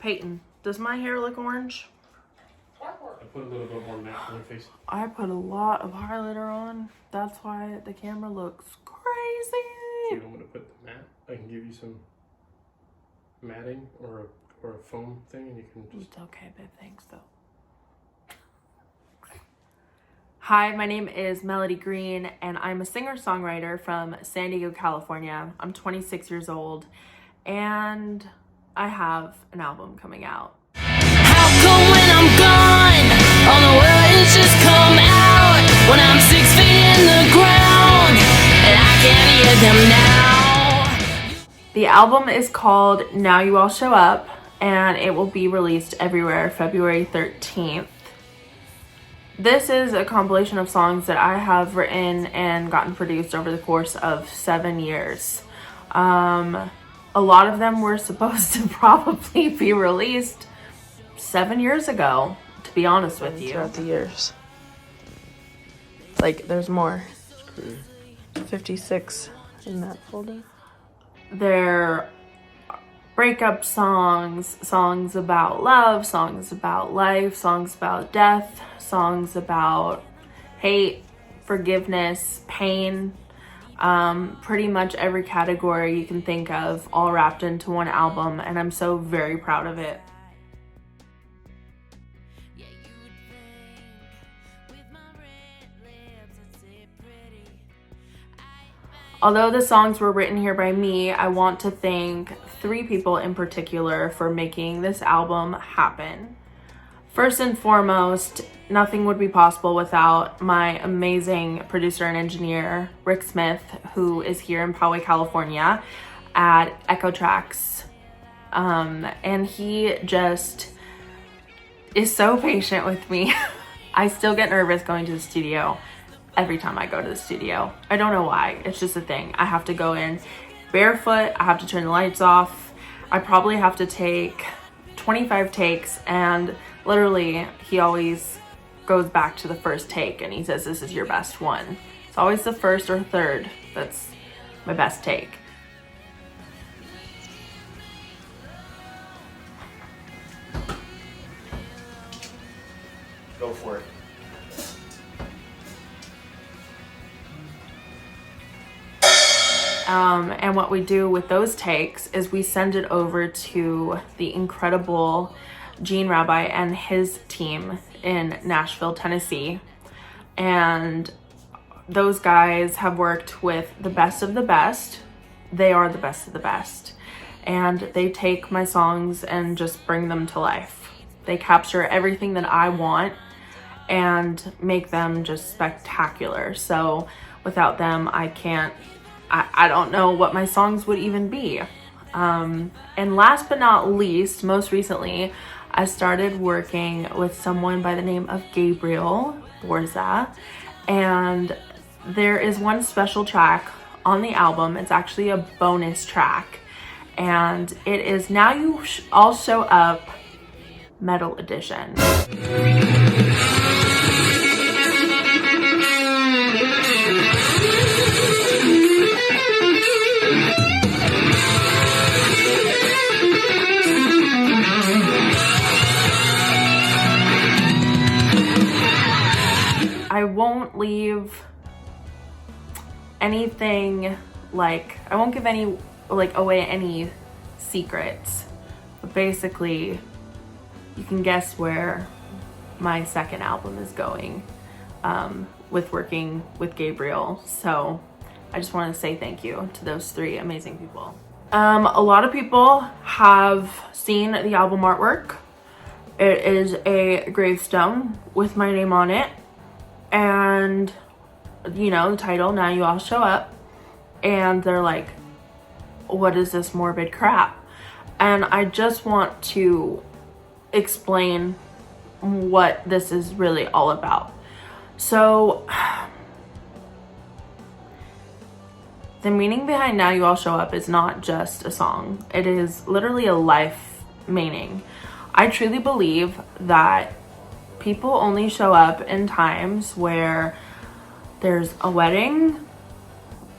Peyton, does my hair look orange? I put a little bit more matte on your face. I put a lot of highlighter on. That's why the camera looks crazy. If you don't want to put the matte, I can give you some matting or a foam thing, and you can just... It's okay, babe. Thanks, though. Hi, my name is Melody Green, and I'm a singer-songwriter from San Diego, California. I'm 26 years old, and I have an album coming out. How come when I'm gone, all the words just come out? When I'm 6 feet in the ground, and I can't hear them now. The album is called Now You All Show Up, and it will be released everywhere February 13th. This is a compilation of songs that I have written and gotten produced over the course of 7 years. A lot of them were supposed to probably be released 7 years ago, to be honest with you. Throughout the years. Like, there's more. 56 in that folder. They're breakup songs, songs about love, songs about life, songs about death, songs about hate, forgiveness, pain, pretty much every category you can think of, all wrapped into one album, and I'm so very proud of it. Although the songs were written here by me, I want to thank 3 people in particular for making this album happen. First and foremost, nothing would be possible without my amazing producer and engineer, Rick Smith, who is here in Poway, California at Echo Tracks. And he just is so patient with me. I still get nervous going to the studio every time I go to the studio. I don't know why. It's just a thing. I have to go in barefoot. I have to turn the lights off. I probably have to take 25 takes, and literally he always goes back to the first take and he says, "This is your best one." It's always the first or third that's my best take. Go for it. And what we do with those takes is we send it over to the incredible Gene Rabbi and his team in Nashville, Tennessee. And those guys have worked with the best of the best. They are the best of the best. And they take my songs and just bring them to life. They capture everything that I want and make them just spectacular. So without them, I don't know what my songs would even be. And last but not least, most recently, I started working with someone by the name of Gabriel Borza, and there is one special track on the album. It's actually a bonus track, and it is Now You All Show Up Metal Edition. I won't leave anything, like, I won't give any, like, away any secrets, but basically you can guess where my second album is going with working with Gabriel. So I just want to say thank you to those 3 amazing people. A lot of people have seen the album artwork. It is a gravestone with my name on it. And, you know, the title, Now You All Show Up. And they're like, what is this morbid crap? And I just want to explain what this is really all about. So, the meaning behind Now You All Show Up is not just a song. It is literally a life meaning. I truly believe that people only show up in times where there's a wedding,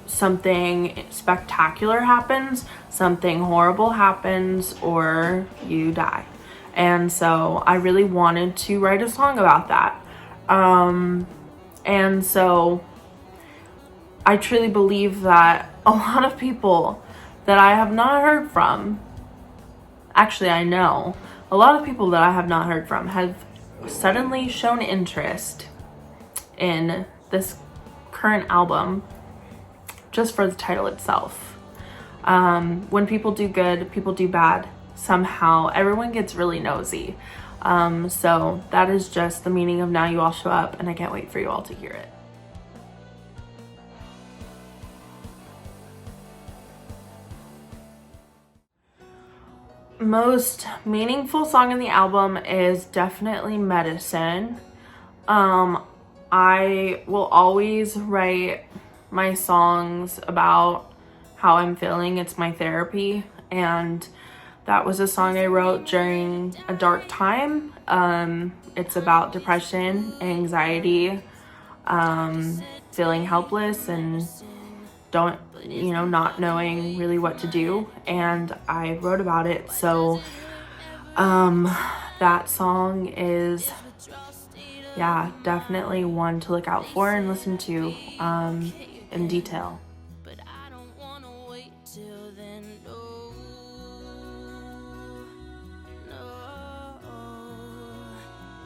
something spectacular happens, something horrible happens, or you die. And so I really wanted to write a song about that. And so I truly believe that a lot of people that I have not heard from, actually I know, a lot of people that I have not heard from have suddenly shown interest in this current album just for the title itself. When people do good, people do bad. Somehow everyone gets really nosy. So that is just the meaning of Now You All Show Up, and I can't wait for you all to hear it. Most meaningful song in the album is definitely Medicine. I will always write my songs about how I'm feeling. It's my therapy, and that was a song I wrote during a dark time. It's about depression, anxiety, feeling helpless and not knowing really what to do, and I wrote about it. So that song is definitely one to look out for and listen to in detail. But I don't wanna wait till then, no,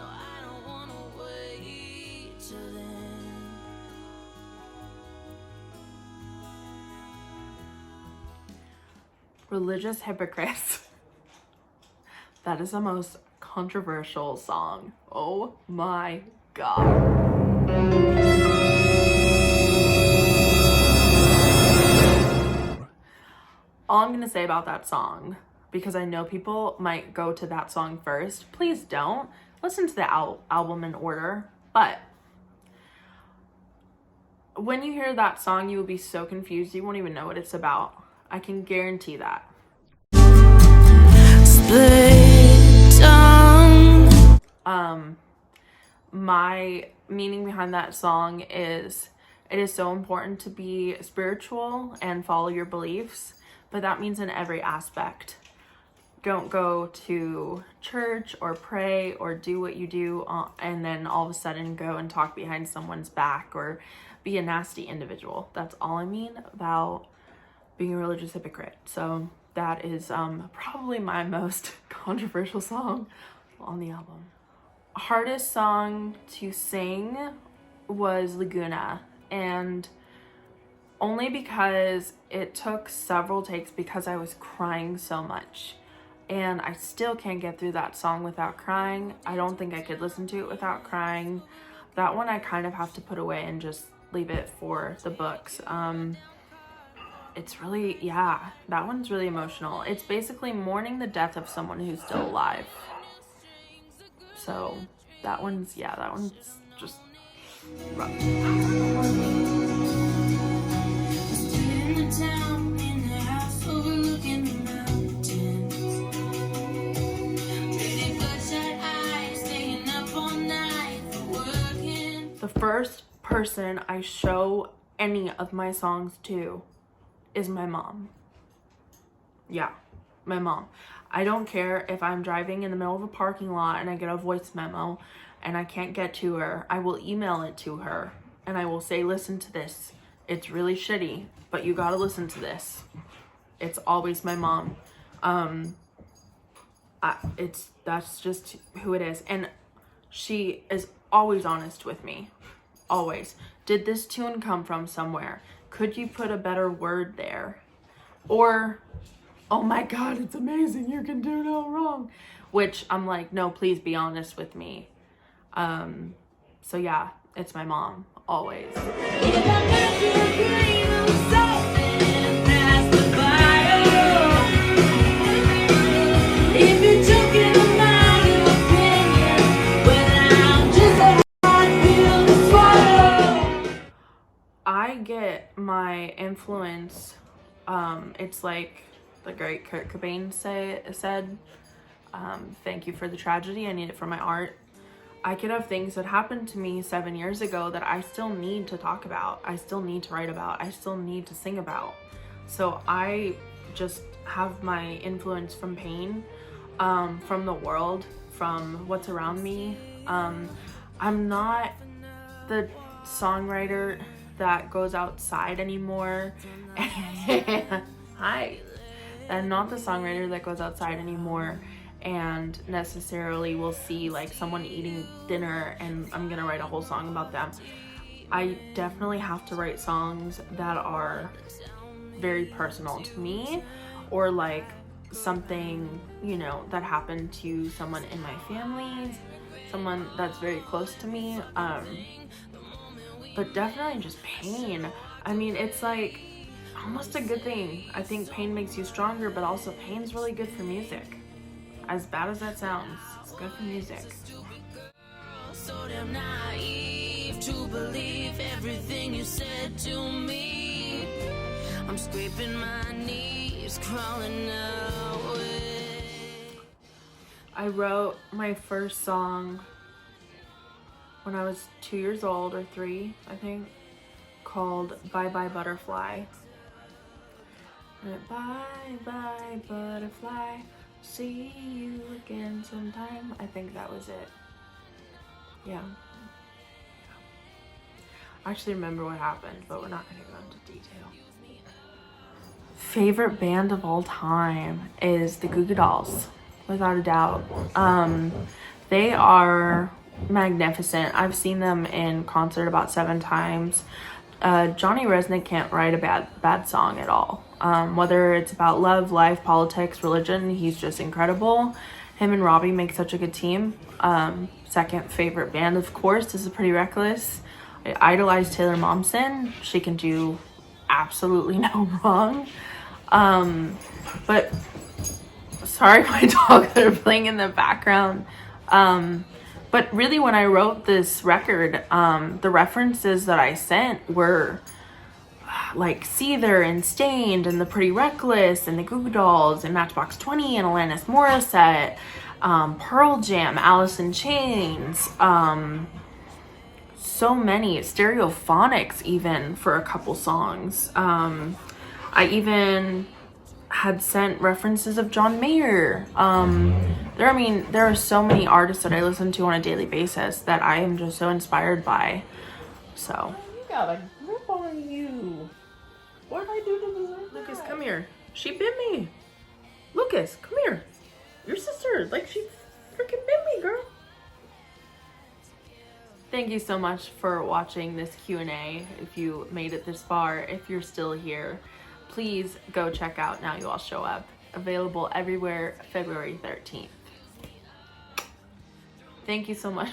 I don't wanna wait till then. Religious Hypocrites. That is the most controversial song. Oh my god. All I'm gonna say about that song, because I know people might go to that song first, please don't. Listen to the album in order. But when you hear that song, you will be so confused, you won't even know what it's about. I can guarantee that. Split tongue. My meaning behind that song is, it is so important to be spiritual and follow your beliefs, but that means in every aspect. Don't go to church or pray or do what you do and then all of a sudden go and talk behind someone's back or be a nasty individual. That's all I mean about being a religious hypocrite. So that is probably my most controversial song on the album. Hardest song to sing was Laguna, and only because it took several takes because I was crying so much, and I still can't get through that song without crying. I don't think I could listen to it without crying. That one I kind of have to put away and just leave it for the books. It's really, that one's really emotional. It's basically mourning the death of someone who's still alive. So that one's just rough. The first person I show any of my songs to is my mom. Yeah, my mom. I don't care if I'm driving in the middle of a parking lot and I get a voice memo and I can't get to her. I will email it to her and I will say, listen to this. It's really shitty, but you gotta listen to this. It's always my mom. That's just who it is. And she is always honest with me. Always. Did this tune come from somewhere? Could you put a better word there? Or, oh my God, it's amazing, you can do no wrong. Which I'm like, no, please be honest with me. So yeah, it's my mom, always. I get my influence, it's like the great Kurt Cobain said, thank you for the tragedy, I need it for my art. I could have things that happened to me 7 years ago that I still need to talk about, I still need to write about, I still need to sing about. So I just have my influence from pain. from the world, from what's around me. I'm not the songwriter that goes outside anymore. Hi. I'm not the songwriter that goes outside anymore and necessarily will see like someone eating dinner and I'm gonna write a whole song about them. I definitely have to write songs that are very personal to me, or like something, you know, that happened to someone in my family, someone that's very close to me. But definitely just pain. I mean, it's like almost a good thing. I think pain makes you stronger, but also pain's really good for music. As bad as that sounds, it's good for music. So damn naive to believe everything you said to me. I'm scraping my knees, crawling away. I wrote my first song when I was 2 years old, or 3, I think, called Bye Bye Butterfly. Bye bye butterfly, see you again sometime. I think that was it. Yeah. I actually remember what happened, but we're not going to go into detail. Favorite band of all time is the Goo Goo Dolls, without a doubt. They are magnificent. I've seen them in concert about 7 times. Johnny Resnick can't write a bad song at all. Whether it's about love, life, politics, religion, he's just incredible. Him and Robbie make such a good team. Second favorite band, of course, is Pretty Reckless. I idolize Taylor Momsen. She can do absolutely no wrong. But sorry, my dogs are playing in the background. But really, when I wrote this record, the references that I sent were like Seether and Stained and the Pretty Reckless and the Goo Goo Dolls and Matchbox 20 and Alanis Morissette, Pearl Jam, Alice in Chains, so many, Stereophonics even for a couple songs. I even had sent references of John Mayer. There are so many artists that I listen to on a daily basis that I am just so inspired by. So You got a grip on you. What did I do to deserve Lucas, that? come here. She bit me. Lucas, come here. Your sister, like, she freaking bit me, girl. Thank you so much for watching this Q&A. If you made it this far, if you're still here, please go check out Now You All Show Up. Available everywhere February 13th. Thank you so much